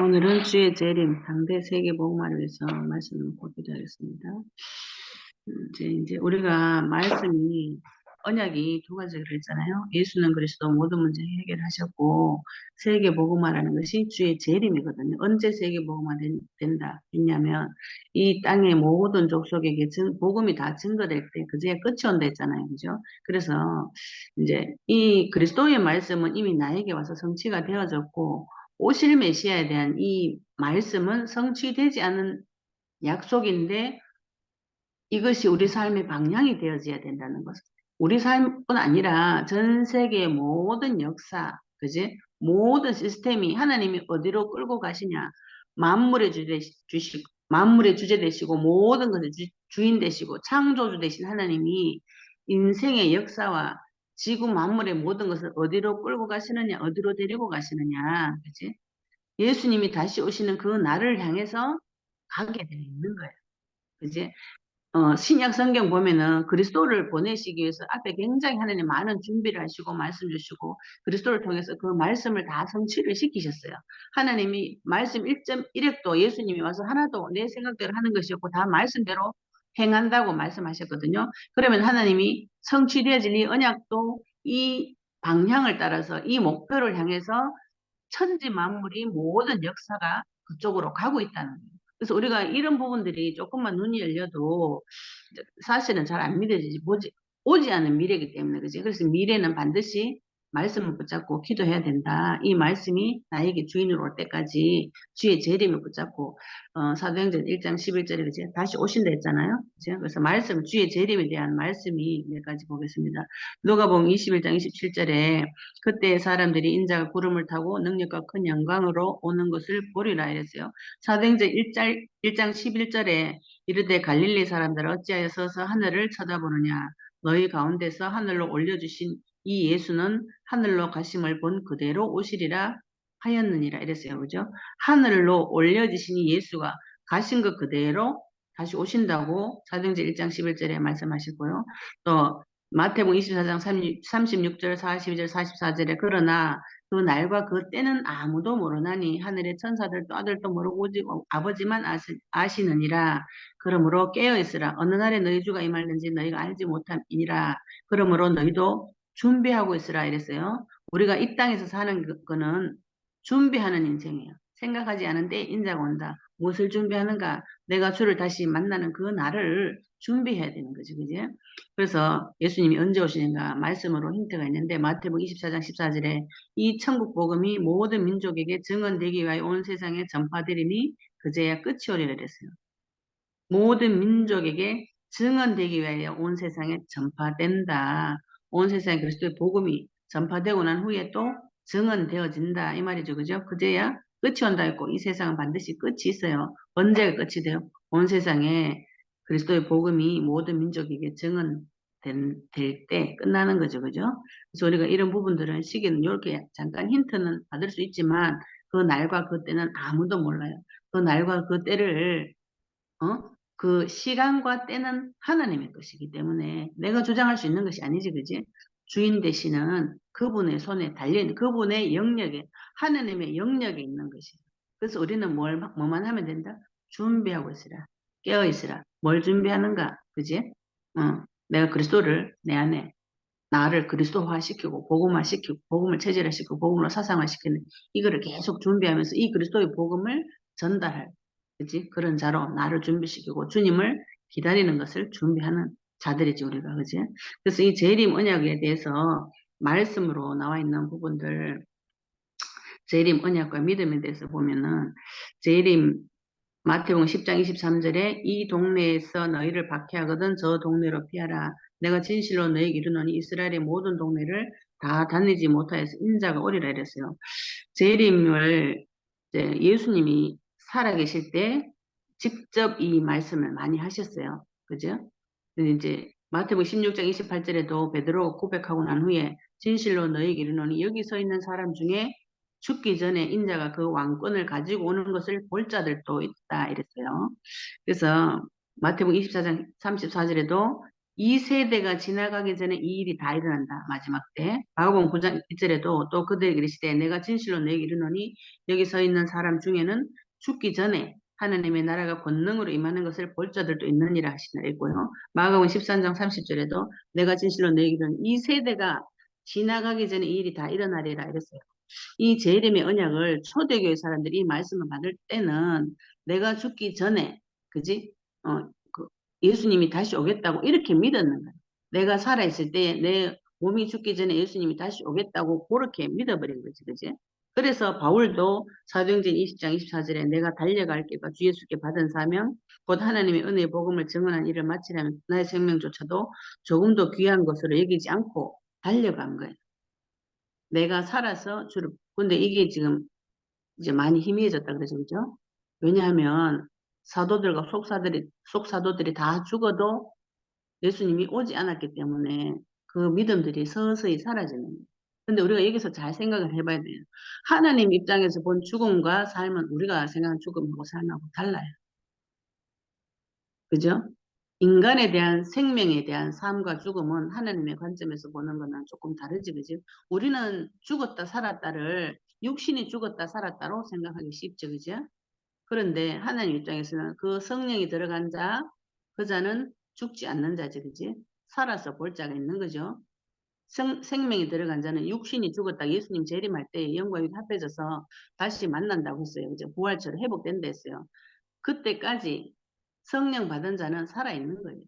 오늘은 주의 재림, 당대 세계복음화를 위해서 말씀을 보기로 하겠습니다. 이제 우리가 말씀이 언약이 두 가지로 있잖아요. 예수는 그리스도 모든 문제 해결하셨고 세계복음화라는 것이 주의 재림이거든요. 언제 세계복음화 된다 했냐면 이 땅의 모든 족속에게 복음이 다 증거될 때 그제야 끝이 온다 했잖아요. 그죠? 그래서 이제 이 그리스도의 말씀은 이미 나에게 와서 성취가 되어졌고 오실 메시아에 대한 이 말씀은 성취되지 않은 약속인데 이것이 우리 삶의 방향이 되어져야 된다는 것은 우리 삶뿐 아니라 전 세계의 모든 역사, 그지? 모든 시스템이 하나님이 어디로 끌고 가시냐? 만물의 만물의 주제 되시고 모든 것의 주인 되시고 창조주 되신 하나님이 인생의 역사와 지구 만물의 모든 것을 어디로 끌고 가시느냐, 어디로 데리고 가시느냐, 그지? 예수님이 다시 오시는 그 날을 향해서 가게 되어 있는 거예요. 그지? 신약 성경 보면은 그리스도를 보내시기 위해서 앞에 굉장히 하나님 많은 준비를 하시고 말씀 주시고 그리스도를 통해서 그 말씀을 다 성취를 시키셨어요. 하나님이 말씀 1.1핵도 예수님이 와서 하나도 내 생각대로 하는 것이었고 다 말씀대로 행한다고 말씀하셨거든요. 그러면 하나님이 성취되어질 이 언약도 이 방향을 따라서 이 목표를 향해서 천지 만물이 모든 역사가 그쪽으로 가고 있다는 거예요. 그래서 우리가 이런 부분들이 조금만 눈이 열려도 사실은 잘 안 믿어지지, 오지 않은 미래이기 때문에, 그지? 그래서 미래는 반드시 말씀을 붙잡고 기도해야 된다. 이 말씀이 나에게 주인으로 올 때까지 주의 재림을 붙잡고, 사도행전 1장 11절에 그지? 다시 오신다 했잖아요. 그죠? 그래서 말씀, 주의 재림에 대한 말씀이 몇 가지 보겠습니다. 누가복음 21장 27절에 그때 사람들이 인자가 구름을 타고 능력과 큰 영광으로 오는 것을 보리라 이랬어요. 사도행전 1장 11절에 이르되 갈릴리 사람들 어찌하여 서서 하늘을 쳐다보느냐 너희 가운데서 하늘로 올려주신 이 예수는 하늘로 가심을 본 그대로 오시리라 하였느니라 이랬어요. 그죠? 하늘로 올려주신 이 예수가 가신 것 그대로 다시 오신다고 사도행전 1장 11절에 말씀하시고요. 또 마태복음 24장 36절, 42절, 44절에 그러나 그 날과 그 때는 아무도 모르나니 하늘의 천사들도 아들도 모르고 오직 아버지만 아시느니라. 그러므로 깨어있으라. 어느 날에 너희 주가 임할는지 너희가 알지 못함이니라. 그러므로 너희도 준비하고 있으라 이랬어요. 우리가 이 땅에서 사는 거는 준비하는 인생이에요. 생각하지 않은 때 인자가 온다. 무엇을 준비하는가? 내가 주를 다시 만나는 그 날을 준비해야 되는 거지, 그지? 그래서 예수님이 언제 오시는가 말씀으로 힌트가 있는데 마태복음 24장 14절에 이 천국 복음이 모든 민족에게 증언되기 위하여 온 세상에 전파되리니 그제야 끝이 오리라 그랬어요. 모든 민족에게 증언되기 위하여 온 세상에 전파된다. 온 세상에 그리스도의 복음이 전파되고 난 후에 또 증언되어진다. 이 말이죠. 그죠? 그제야 끝이 온다 했고 이 세상은 반드시 끝이 있어요. 언제가 끝이 돼요? 온 세상에 그리스도의 복음이 모든 민족에게 될 때 끝나는 거죠. 그죠? 그래서 우리가 이런 부분들은 시기는 이렇게 잠깐 힌트는 받을 수 있지만 그 날과 그 때는 아무도 몰라요. 그 날과 그 때를 그 시간과 때는 하나님의 것이기 때문에 내가 주장할 수 있는 것이 아니지, 그지? 주인 되시는 그분의 손에 달려있는 그분의 영역에, 하나님의 영역에 있는 것이죠. 그래서 우리는 뭐만 하면 된다? 준비하고 있으라. 깨어 있으라. 뭘 준비하는가? 그지? 내가 그리스도를 내 안에, 나를 그리스도화시키고, 복음화시키고, 복음을 체질화시키고, 복음으로 사상화시키는 이거를 계속 준비하면서 이 그리스도의 복음을 전달할 그지? 그런 자로 나를 준비시키고 주님을 기다리는 것을 준비하는 자들이지 우리가 그지? 그래서 이 재림 언약에 대해서 말씀으로 나와 있는 부분들 재림 언약과 믿음에 대해서 보면은 재림 마태복음 10장 23절에 이 동네에서 너희를 박해하거든 저 동네로 피하라. 내가 진실로 너희에게 이르노니 이스라엘의 모든 동네를 다 다니지 못하여서 인자가 오리라 이랬어요. 재림을 이제 예수님이 살아계실 때 직접 이 말씀을 많이 하셨어요. 그죠? 근데 이제 마태복음 16장 28절에도 베드로가 고백하고 난 후에 진실로 너희에게 이르노니 여기 서 있는 사람 중에 죽기 전에 인자가 그 왕권을 가지고 오는 것을 볼 자들도 있다 이랬어요. 그래서 마태복음 24장 34절에도 이 세대가 지나가기 전에 이 일이 다 일어난다. 마지막 때. 마가복음 9장 1절에도 또 그들에게 이르시되 내가 진실로 너에게 이르노니 여기 서 있는 사람 중에는 죽기 전에 하나님의 나라가 권능으로 임하는 것을 볼 자들도 있느니라 하시나 있고요. 마가복음 13장 30절에도 내가 진실로 너에게 이르노니 이 세대가 지나가기 전에 이 일이 다 일어나리라 이랬어요. 이 재림의 언약을 초대교회 사람들이 이 말씀을 받을 때는 내가 죽기 전에, 그지? 그 예수님이 다시 오겠다고 이렇게 믿었는 거예요. 내가 살아있을 때 내 몸이 죽기 전에 예수님이 다시 오겠다고 그렇게 믿어버린 거지, 그지? 그래서 바울도 사도행전 20장 24절에 내가 달려갈 길과 주 예수께 받은 사명, 곧 하나님의 은혜의 복음을 증언한 일을 마치려면 나의 생명조차도 조금도 귀한 것으로 여기지 않고 달려간 거예요. 내가 살아서 주를, 근데 이게 지금 이제 많이 희미해졌다 그러죠, 그죠? 왜냐하면 사도들과 속사도들이 다 죽어도 예수님이 오지 않았기 때문에 그 믿음들이 서서히 사라지는 거예요. 근데 우리가 여기서 잘 생각을 해봐야 돼요. 하나님 입장에서 본 죽음과 삶은 우리가 생각한 죽음하고 삶하고 달라요. 그죠? 인간에 대한 생명에 대한 삶과 죽음은 하나님의 관점에서 보는 거는 조금 다르지, 그지? 우리는 죽었다 살았다를 육신이 죽었다 살았다로 생각하기 쉽죠, 그죠? 그런데 하나님 입장에서는 그 성령이 들어간 자, 그 자는 죽지 않는 자지, 그지? 살아서 볼 자가 있는 거죠. 생명이 들어간 자는 육신이 죽었다 예수님 재림할 때 영광이 합해져서 다시 만난다고 했어요. 그죠? 부활처럼 회복된다 했어요. 그때까지 성령 받은 자는 살아있는 거예요.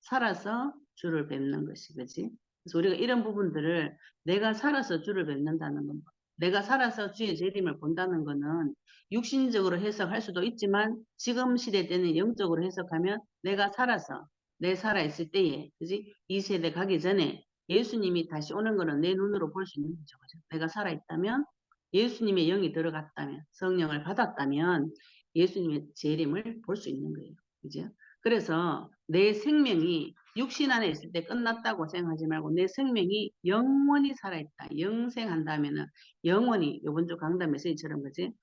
살아서 주를 뵙는 것이, 그지? 그래서 우리가 이런 부분들을 내가 살아서 주를 뵙는다는 건, 내가 살아서 주의 재림을 본다는 거는 육신적으로 해석할 수도 있지만 지금 시대 때는 영적으로 해석하면 내가 살아서 내 살아있을 때에, 그지? 이 세대 가기 전에 예수님이 다시 오는 거는 내 눈으로 볼 수 있는 거죠. 그죠? 내가 살아있다면 예수님의 영이 들어갔다면 성령을 받았다면 예수님의 재림을 볼 수 있는 거예요. 그죠? 그래서 내 생명이 육신 안에 있을 때 끝났다고 생각하지 말고 내 생명이 영원히 살아있다. 영생한다면은 영원히 요번 주 강단 메시지처럼 그지?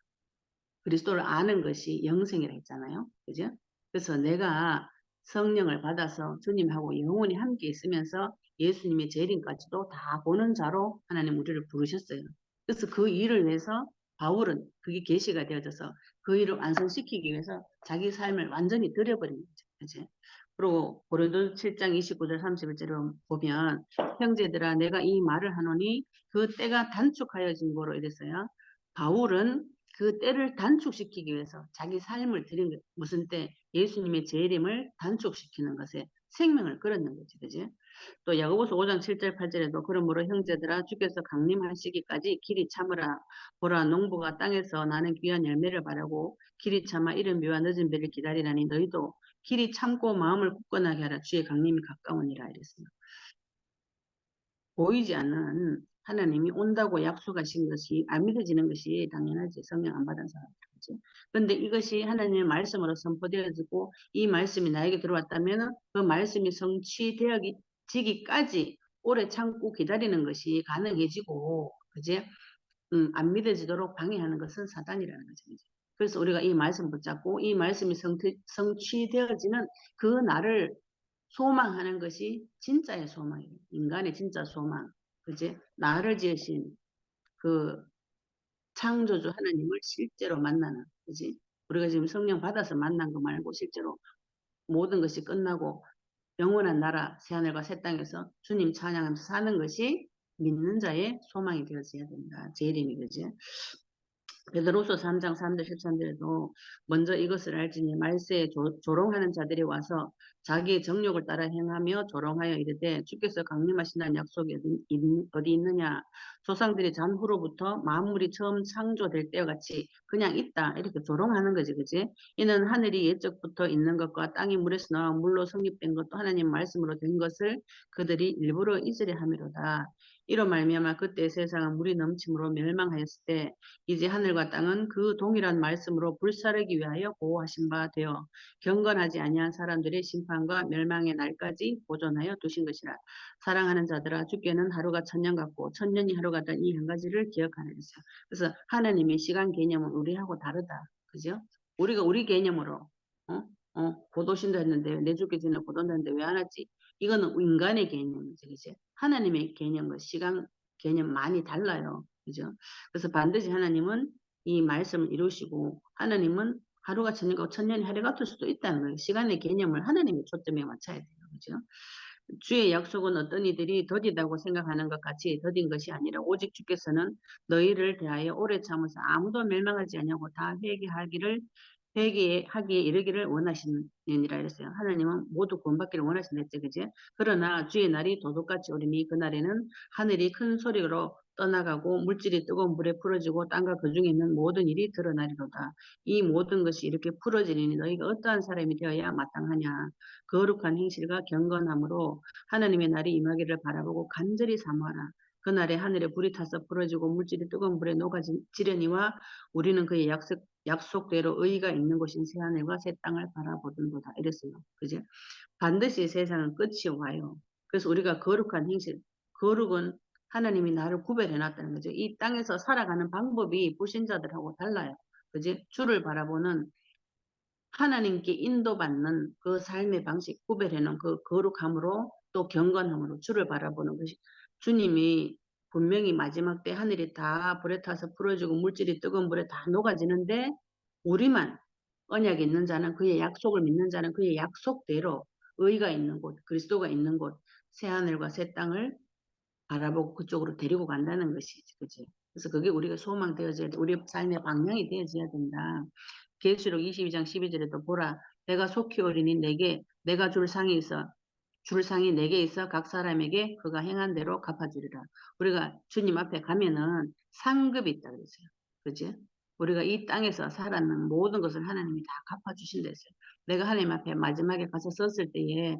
그리스도를 아는 것이 영생이라 했잖아요. 그죠? 그래서 내가 성령을 받아서 주님하고 영원히 함께 있으면서 예수님의 재림까지도 다 보는 자로 하나님 우리를 부르셨어요. 그래서 그 일을 위해서 바울은 그게 계시가 되어져서 그 일을 완성시키기 위해서 자기 삶을 완전히 들여버린 거죠. 그치? 그리고 고린도 7장 29절 31절을 보면 형제들아 내가 이 말을 하노니 그 때가 단축하여진 거로 이랬어요. 바울은 그 때를 단축시키기 위해서 자기 삶을 드린 거예요. 무슨 때? 예수님의 재림을 단축시키는 것에 생명을 걸었는 거지, 그지? 또 야고보서 5장 7절 8절에도 그러므로 형제들아 주께서 강림하시기까지 길이 참으라. 보라 농부가 땅에서 나는 귀한 열매를 바라고 길이 참아 이른 비와 늦은 비를 기다리라니 너희도 길이 참고 마음을 굳건하게 하라. 주의 강림이 가까우니라 이랬습니다. 보이지 않는 하나님이 온다고 약속하신 것이 안 믿어지는 것이 당연하지. 성령 안 받은 사람들이지. 그런데 이것이 하나님의 말씀으로 선포되어지고 이 말씀이 나에게 들어왔다면 그 말씀이 성취되어지기까지 오래 참고 기다리는 것이 가능해지고, 그지? 안 믿어지도록 방해하는 것은 사단이라는 거죠. 그래서 우리가 이 말씀 붙잡고 이 말씀이 성취되어지는 그 날을 소망하는 것이 진짜의 소망이에요. 인간의 진짜 소망. 그지? 나를 지으신 그 창조주 하나님을 실제로 만나는, 그지? 우리가 지금 성령 받아서 만난 거 말고 실제로 모든 것이 끝나고 영원한 나라 새하늘과 새 땅에서 주님 찬양하면서 사는 것이 믿는 자의 소망이 되어져야 된다. 재림이, 그지? 베드로서 3장 3절 13절에도 먼저 이것을 알지니 말세에 조롱하는 자들이 와서 자기의 정욕을 따라 행하며 조롱하여 이르되 주께서 강림하신다는 약속이 어디 있느냐. 조상들이 잔후로부터 만물이 처음 창조될 때와 같이 그냥 있다. 이렇게 조롱하는 거지, 그지? 이는 하늘이 옛적부터 있는 것과 땅이 물에서 나와 물로 성립된 것도 하나님 말씀으로 된 것을 그들이 일부러 잊으려 함이로다. 이로 말미암아 그때 세상은 물이 넘침으로 멸망하였을 때 이제 하늘과 땅은 그 동일한 말씀으로 불사르기 위하여 보호하신 바 되어 경건하지 아니한 사람들의 심판과 멸망의 날까지 보존하여 두신 것이라. 사랑하는 자들아 주께는 하루가 천년 같고 천년이 하루 같던 이 한 가지를 기억하는 것이요. 그래서 하나님의 시간 개념은 우리하고 다르다. 그죠? 우리가 우리 개념으로 고도신도 했는데 내 주께 전에 고도했는데 왜 안 왔지? 이거는 인간의 개념이죠. 그죠? 하나님의 개념과 시간 개념 많이 달라요. 그죠? 그래서 반드시 하나님은 이 말씀을 이루시고 하나님은 하루가 천년이고 천년이 하루 같을 수도 있다는 거예요. 시간의 개념을 하나님의 초점에 맞춰야 돼요. 그죠? 주의 약속은 어떤 이들이 더디다고 생각하는 것 같이 더딘 것이 아니라 오직 주께서는 너희를 대하여 오래 참으사 아무도 멸망하지 아니하고 다 회개하기에 이르기를 원하시느니라 이랬어요. 하나님은 모두 구원받기를 원하신다 했죠. 그지? 그러나 주의 날이 도둑같이 오리니 그날에는 하늘이 큰 소리로 떠나가고 물질이 뜨거운 물에 풀어지고 땅과 그 중에 있는 모든 일이 드러나리로다. 이 모든 것이 이렇게 풀어지리니 너희가 어떠한 사람이 되어야 마땅하냐. 거룩한 행실과 경건함으로 하나님의 날이 임하기를 바라보고 간절히 사모하라. 그날에 하늘에 불이 타서 부러지고 물질이 뜨거운 불에 녹아지려니와 우리는 그의 약속대로 의가 있는 곳인 새하늘과 새 땅을 바라보던도다. 이랬어요. 그죠? 반드시 세상은 끝이 와요. 그래서 우리가 거룩한 행실, 거룩은 하나님이 나를 구별해 놨다는 거죠. 이 땅에서 살아가는 방법이 불신자들하고 달라요. 그지? 주를 바라보는 하나님께 인도받는 그 삶의 방식, 구별해놓은 그 거룩함으로 또 경건함으로 주를 바라보는 것이 주님이 분명히 마지막 때 하늘이 다 불에 타서 풀어지고 물질이 뜨거운 물에 다 녹아지는데 우리만 언약이 있는 자는 그의 약속을 믿는 자는 그의 약속대로 의가 있는 곳, 그리스도가 있는 곳, 새하늘과 새 땅을 바라보고 그쪽으로 데리고 간다는 것이지, 그지? 그래서 그게 우리가 소망되어져야 돼. 우리 삶의 방향이 되어져야 된다. 계시록 22장 12절에도 보라 내가 속히 오리니 내가 줄 상이 내게 있어 각 사람에게 그가 행한 대로 갚아주리라. 우리가 주님 앞에 가면은 상급이 있다 그랬어요. 그지? 우리가 이 땅에서 살았는 모든 것을 하나님이 다 갚아주신다 했어요. 내가 하나님 앞에 마지막에 가서 섰을 때에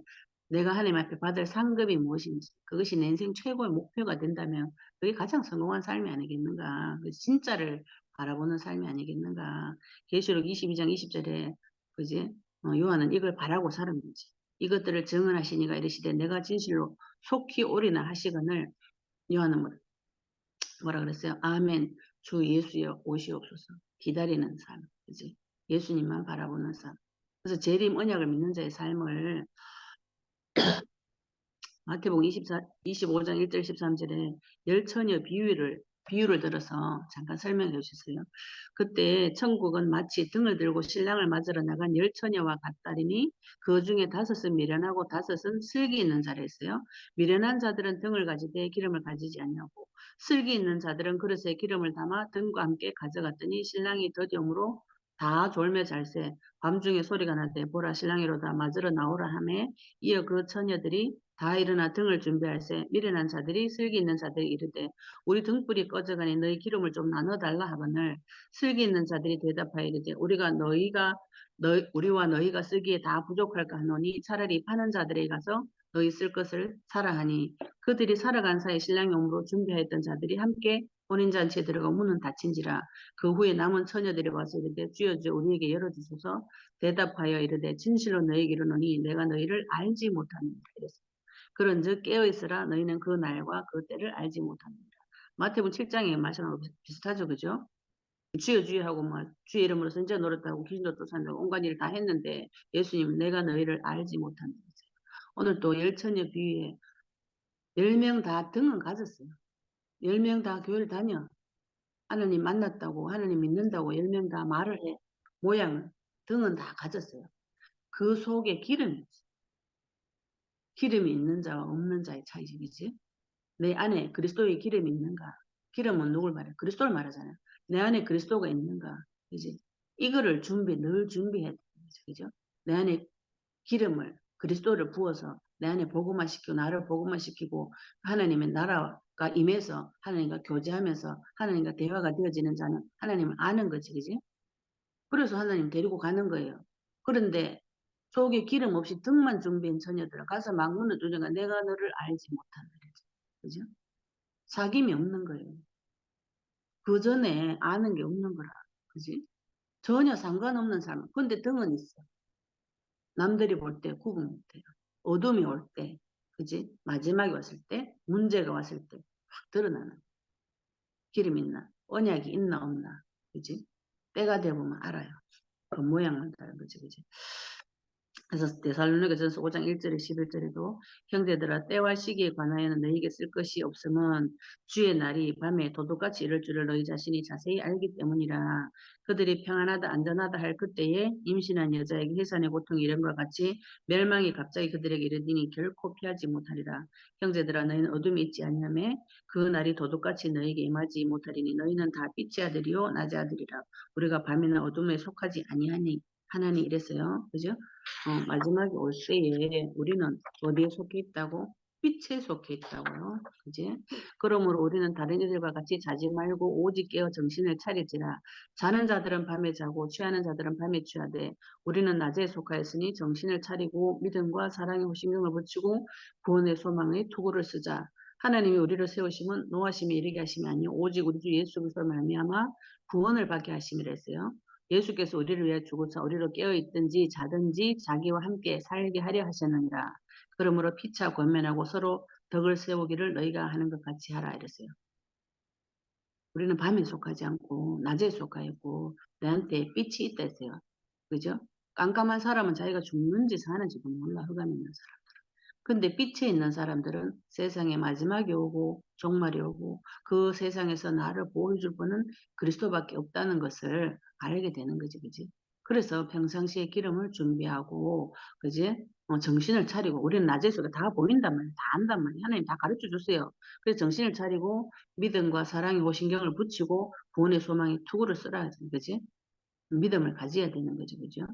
내가 하나님 앞에 받을 상급이 무엇인지 그것이 내 인생 최고의 목표가 된다면 그게 가장 성공한 삶이 아니겠는가. 진짜를 바라보는 삶이 아니겠는가. 계시록 22장 20절에 그지? 요한은 이걸 바라고 살은 거지. 이것들을 증언하시니가 이르시되 내가 진실로 속히 오리나 하시거늘 요한은 뭐라 그랬어요? 아멘 주 예수여 오시옵소서. 기다리는 삶. 그지? 예수님만 바라보는 삶. 그래서 재림 언약을 믿는 자의 삶을 마태복음 25장 1절 13절에 열처녀 비유를 들어서 잠깐 설명해 주셨어요. 그때 천국은 마치 등을 들고 신랑을 맞으러 나간 열처녀와 같다리니 그 중에 다섯은 미련하고 다섯은 슬기 있는 자라 했어요. 미련한 자들은 등을 가지되 기름을 가지지 아니하고 슬기 있는 자들은 그릇에 기름을 담아 등과 함께 가져갔더니 신랑이 더디움으로 다 졸며 잘새 밤중에 소리가 나되 보라 신랑이로다 맞으러 나오라 하매 이어 그 처녀들이 다 일어나 등을 준비할세 미련한 자들이 슬기 있는 자들이 이르되 우리 등불이 꺼져가니 너희 기름을 좀 나눠달라 하거늘 슬기 있는 자들이 대답하여 이르되 우리와 너희가 쓰기에 다 부족할까 하노니 차라리 파는 자들에게 가서 너희 쓸 것을 사라 하니 그들이 살아간 사이 신랑이 오므로 준비하였던 자들이 함께 혼인잔치에 들어가 문은 닫힌지라 그 후에 남은 처녀들이 와서 이르되 주여 주여 우리에게 열어주소서 대답하여 이르되 진실로 너희에게 이르노니 내가 너희를 알지 못하느니라 이랬습니다. 그런즉 깨어있으라 너희는 그 날과 그 때를 알지 못하느니라. 마태복음 7장의 말씀하고 비슷하죠. 그죠? 주여 주여 하고 뭐 주의 이름으로 선지자 노릇하고 귀신도 쫓아낸다고 온갖 일을 다 했는데 예수님 내가 너희를 알지 못한다. 오늘 또 열처녀 비유에 10명 다 등은 가졌어요. 10명 다 교회를 다녀. 하나님 만났다고 하나님 믿는다고 10명 다 말을 해. 모양은 등은 다 가졌어요. 그 속에 기름이 있는 자와 없는 자의 차이지. 내 안에 그리스도의 기름이 있는가? 기름은 누굴 말해? 그리스도를 말하잖아요. 내 안에 그리스도가 있는가? 그지? 이거를 늘 준비해야 되는 거죠. 그죠? 내 안에 기름을, 그리스도를 부어서 내 안에 복음화 시키고, 나를 복음화 시키고, 하나님의 나라가 임해서 하나님과 교제하면서 하나님과 대화가 되어지는 자는 하나님을 아는 거지. 그지? 그래서 하나님 데리고 가는 거예요. 그런데 속에 기름 없이 등만 준비한 처녀들은 가서 막 문을 두드가 내가 너를 알지 못한다. 그죠? 사귐이 없는 거예요. 그 전에 아는 게 없는 거라. 그지? 전혀 상관없는 사람. 근데 등은 있어. 남들이 볼 때 구분 못해요. 어둠이 올 때, 그지? 마지막에 왔을 때, 문제가 왔을 때, 확 드러나는. 기름 있나? 언약이 있나 없나? 그지? 때가 되보면 알아요. 그 모양을 다른 거지, 그지? 그래서 데살로니가전서 5장 1절에 11절에도 형제들아 때와 시기에 관하여는 너희에게 쓸 것이 없음은 주의 날이 밤에 도둑같이 이를 줄을 너희 자신이 자세히 알기 때문이라. 그들이 평안하다 안전하다 할 그때에 임신한 여자에게 해산의 고통이 이런 것 같이 멸망이 갑자기 그들에게 이르리니 결코 피하지 못하리라. 형제들아 너희는 어둠이 있지 아니하며 그 날이 도둑같이 너희에게 임하지 못하리니 너희는 다 빛의 아들이요 낮의 아들이라. 우리가 밤이나 어둠에 속하지 아니하니 하나니 이랬어요. 그죠? 마지막에 올 때에 우리는 어디에 속해 있다고? 빛에 속해 있다고요. 그지? 그러므로 우리는 다른 이들과 같이 자지 말고 오직 깨어 정신을 차리지라. 자는 자들은 밤에 자고 취하는 자들은 밤에 취하되 우리는 낮에 속하였으니 정신을 차리고 믿음과 사랑의 호심경을 붙이고 구원의 소망의 투구를 쓰자. 하나님이 우리를 세우심은 노하심에 이르게 하심이 아니요 오직 우리 주 예수 그리스도로 말미암아 구원을 받게 하심이라 했어요. 예수께서 우리를 위해 죽으사 우리로 깨어있든지 자든지 자기와 함께 살게 하려 하셨느니라. 그러므로 피차 권면하고 서로 덕을 세우기를 너희가 하는 것 같이 하라 이랬어요. 우리는 밤에 속하지 않고 낮에 속하였고 내한테 빛이 있다 했어요. 그죠? 깜깜한 사람은 자기가 죽는지 사는지도 몰라. 흑암에 있는 사람. 근데 빛에 있는 사람들은 세상의 마지막이 오고 종말이 오고 그 세상에서 나를 보호해줄 분은 그리스도밖에 없다는 것을 알게 되는 거지, 그지? 그래서 평상시에 기름을 준비하고, 그지? 정신을 차리고, 우리는 낮에서 다 보인단 말이야. 다 안단 말이야. 하나님 다 가르쳐 줬어요. 그래서 정신을 차리고, 믿음과 사랑의 호신경을 붙이고, 구원의 소망의 투구를 쓰라, 그지? 믿음을 가져야 되는 거죠, 그죠?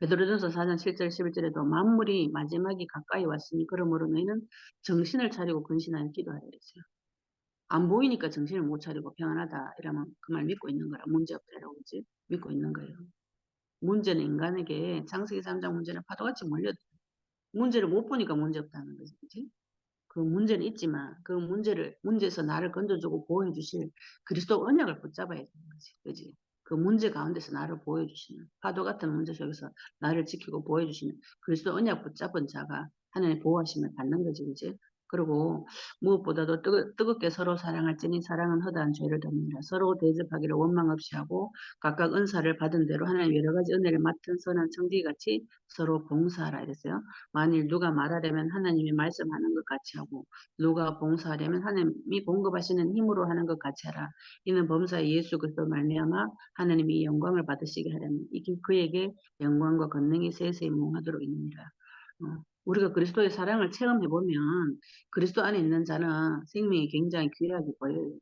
베드로전서 4장 7절 11절에도 만물이 마지막이 가까이 왔으니 그러므로 너희는 정신을 차리고 근신하여 기도하라 그랬어요. 안 보이니까 정신을 못 차리고 평안하다 이러면 그 말 믿고 있는 거라 문제없다 이라고 그러지 믿고 있는 거예요. 문제는 인간에게 창세기 3장 문제는 파도같이 몰려 문제를 못 보니까 문제없다는 거지. 그치? 그 문제는 있지만 그 문제에서 나를 건져주고 보호해 주실 그리스도 언약을 붙잡아야 되는 거지. 그지? 그 문제 가운데서 나를 보호해 주시는 파도 같은 문제 속에서 나를 지키고 보호해 주시는 그리스도 언약 붙잡은 자가 하나님의 보호하심을 받는 거지. 그지? 그리고 무엇보다도 뜨겁게 서로 사랑할지니 사랑은 허다한 죄를 덮느니라. 서로 대접하기를 원망 없이 하고 각각 은사를 받은 대로 하나님 여러 가지 은혜를 맡은 선한 청지기같이 서로 봉사하라 이랬어요. 만일 누가 말하려면 하나님이 말씀하는 것 같이 하고 누가 봉사하려면 하나님이 공급하시는 힘으로 하는 것 같이 하라. 이는 범사 예수 그리스도 말미암아 하나님이 영광을 받으시게 하려면 이게 그에게 영광과 권능이 세세히 무하도록 있느니라. 우리가 그리스도의 사랑을 체험해 보면 그리스도 안에 있는 자는 생명이 굉장히 귀하게 보여요.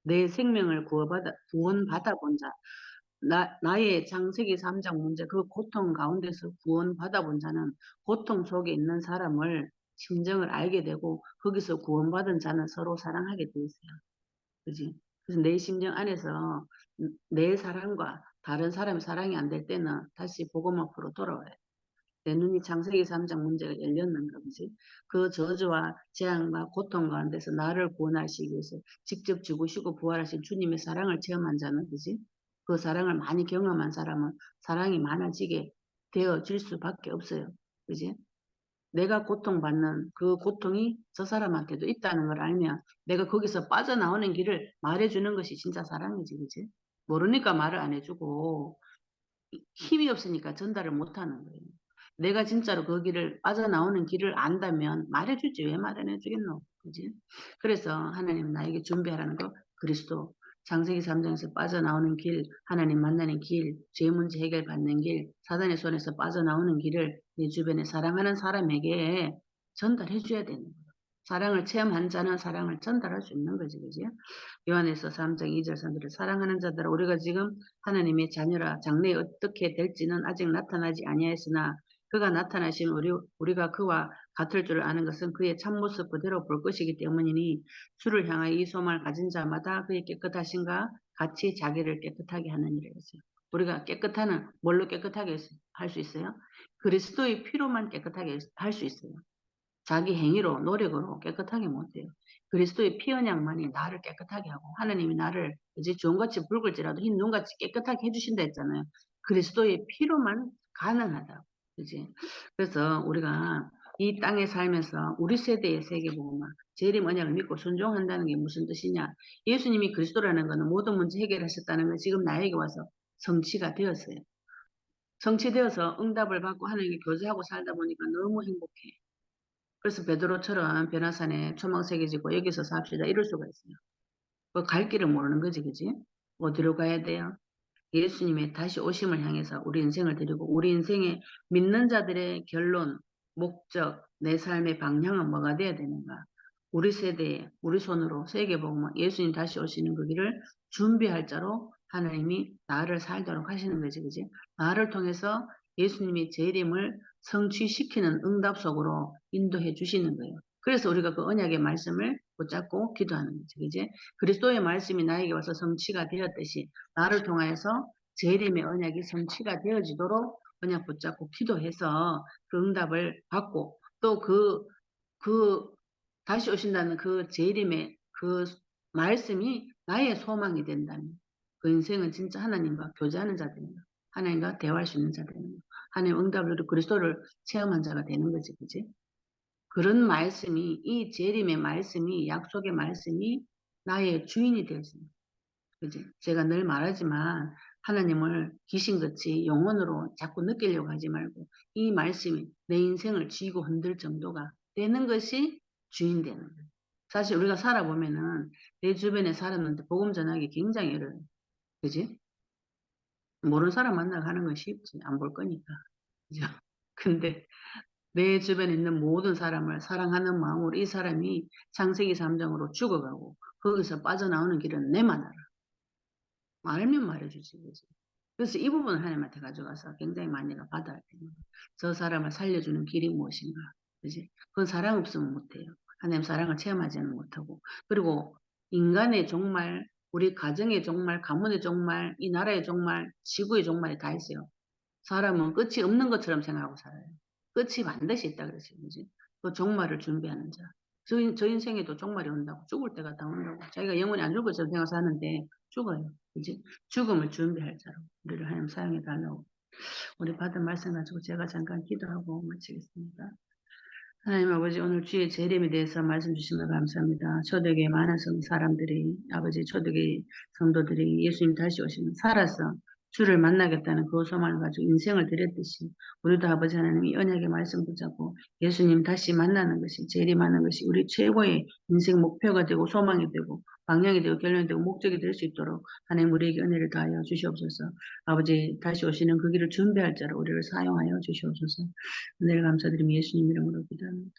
내 생명을 구원받아 본 자, 나의 창세기 3장 문제, 그 고통 가운데서 구원받아 본 자는 고통 속에 있는 사람을 심정을 알게 되고 거기서 구원받은 자는 서로 사랑하게 돼 있어요. 그지? 그래서 내 심정 안에서 내 사랑과 다른 사람의 사랑이 안 될 때는 다시 복음 앞으로 돌아와요. 내 눈이 창세기 3장 문제가 열렸는가 보지. 그 저주와 재앙과 고통 가운데서 나를 구원하시기 위해서 직접 죽으시고 부활하신 주님의 사랑을 체험한 자는 그지. 그 사랑을 많이 경험한 사람은 사랑이 많아지게 되어질 수밖에 없어요. 그지? 내가 고통받는 그 고통이 저 사람한테도 있다는 걸 알면 내가 거기서 빠져나오는 길을 말해주는 것이 진짜 사랑이지, 그지? 모르니까 말을 안 해주고 힘이 없으니까 전달을 못하는 거예요. 내가 진짜로 그 길을 빠져나오는 길을 안다면 말해주지 왜 말 안 해주겠노? 그지? 그래서 하나님 나에게 준비하라는 거 그리스도 창세기 3장에서 빠져나오는 길, 하나님 만나는 길, 죄 문제 해결받는 길, 사단의 손에서 빠져나오는 길을 내 주변에 사랑하는 사람에게 전달해줘야 되는 거예요. 사랑을 체험한 자는 사랑을 전달할 수 있는 거지, 그지? 요한에서 3장 2절 3절에 사랑하는 자들아 우리가 지금 하나님의 자녀라 장래에 어떻게 될지는 아직 나타나지 아니하였으나 그가 나타나시면 우리가 그와 같을 줄 아는 것은 그의 참모습 그대로 볼 것이기 때문이니 주를 향하여 이 소망을 가진 자마다 그의 깨끗하신가 같이 자기를 깨끗하게 하느니라 했어요. 우리가 깨끗하는 뭘로 깨끗하게 할 수 있어요? 그리스도의 피로만 깨끗하게 할 수 있어요. 자기 행위로 노력으로 깨끗하게 못해요. 그리스도의 피 언약만이 나를 깨끗하게 하고 하나님이 나를 이제 주홍같이 붉을지라도 흰 눈같이 깨끗하게 해주신다 했잖아요. 그리스도의 피로만 가능하다. 그지? 그래서 우리가 이 땅에 살면서 우리 세대의 세계복음화 재림 언약을 믿고 순종한다는 게 무슨 뜻이냐? 예수님이 그리스도라는 것은 모든 문제 해결하셨다는 건 지금 나에게 와서 성취가 되었어요. 성취되어서 응답을 받고 하나님께 교제하고 살다 보니까 너무 행복해. 그래서 베드로처럼 변화산에 초막새겨지고 여기서 삽시다 이럴 수가 있어요. 그 갈 길을 모르는 거지, 그지? 어디로 가야 돼요? 예수님의 다시 오심을 향해서 우리 인생을 드리고 우리 인생의 믿는 자들의 결론, 목적, 내 삶의 방향은 뭐가 돼야 되는가? 우리 세대에 우리 손으로 세계복음을 예수님 다시 오시는 그 길을 준비할 자로 하나님이 나를 살도록 하시는 거지, 그지? 나를 통해서 예수님이 재림을 성취시키는 응답 속으로 인도해 주시는 거예요. 그래서 우리가 그 언약의 말씀을 붙잡고 기도하는 거지, 그지? 그리스도의 말씀이 나에게 와서 성취가 되었듯이 나를 통하여서 재림의 언약이 성취가 되어지도록 언약 붙잡고 기도해서 그 응답을 받고 또 그 다시 오신다는 그 재림의 그 말씀이 나의 소망이 된다면 그 인생은 진짜 하나님과 교제하는 자들입니다. 하나님과 대화할 수 있는 자들입니다. 하나님 응답을 그리스도를 체험한 자가 되는 거지, 그지? 그런 말씀이 이 재림의 말씀이 약속의 말씀이 나의 주인이 되었습니다. 그지? 제가 늘 말하지만 하나님을 귀신같이 영혼으로 자꾸 느끼려고 하지 말고 이 말씀이 내 인생을 쥐고 흔들 정도가 되는 것이 주인 되는 거예요. 사실 우리가 살아보면은 내 주변에 살았는데 복음 전하기 굉장히 어려워요. 그지? 모르는 사람 만나고 하는 건 쉽지. 안 볼 거니까. 그죠? 근데 내 주변에 있는 모든 사람을 사랑하는 마음으로 이 사람이 창세기 3장으로 죽어가고 거기서 빠져나오는 길은 내만 알아. 알면 말해주지. 그지? 그래서 이 부분을 하나님한테 가져가서 굉장히 많이 내가 받아야 됩니다. 저 사람을 살려주는 길이 무엇인가. 그지? 그건 사랑 없으면 못해요. 하나님 사랑을 체험하지는 못하고. 그리고 인간의 종말, 우리 가정의 종말, 가문의 종말, 이 나라의 종말, 지구의 종말이 다 있어요. 사람은 끝이 없는 것처럼 생각하고 살아요. 끝이 반드시 있다 그랬어요. 그지? 그 종말을 준비하는 자. 저 인생에도 종말이 온다고. 죽을 때가 다 온다고. 자기가 영원히 안 죽을 것처럼 생각해서 하는데 죽어요. 그지? 죽음을 준비할 자로 우리를 하나님 사용해 달라고. 우리 받은 말씀 가지고 제가 잠깐 기도하고 마치겠습니다. 하나님 아버지 오늘 주의 재림에 대해서 말씀 주시면 감사합니다. 초대교회 많은 사람들이 아버지 초대교회 성도들이 예수님 다시 오시면 살아서 주를 만나겠다는 그 소망을 가지고 인생을 드렸듯이 우리도 아버지 하나님 이 언약의 말씀 붙잡고 예수님 다시 만나는 것이 재림하는 것이 우리 최고의 인생 목표가 되고 소망이 되고 방향이 되고 결론이 되고 목적이 될 수 있도록 하나님 우리에게 은혜를 다하여 주시옵소서. 아버지 다시 오시는 그 길을 준비할 자로 우리를 사용하여 주시옵소서. 은혜를 감사드리며 예수님 이름으로 기도합니다.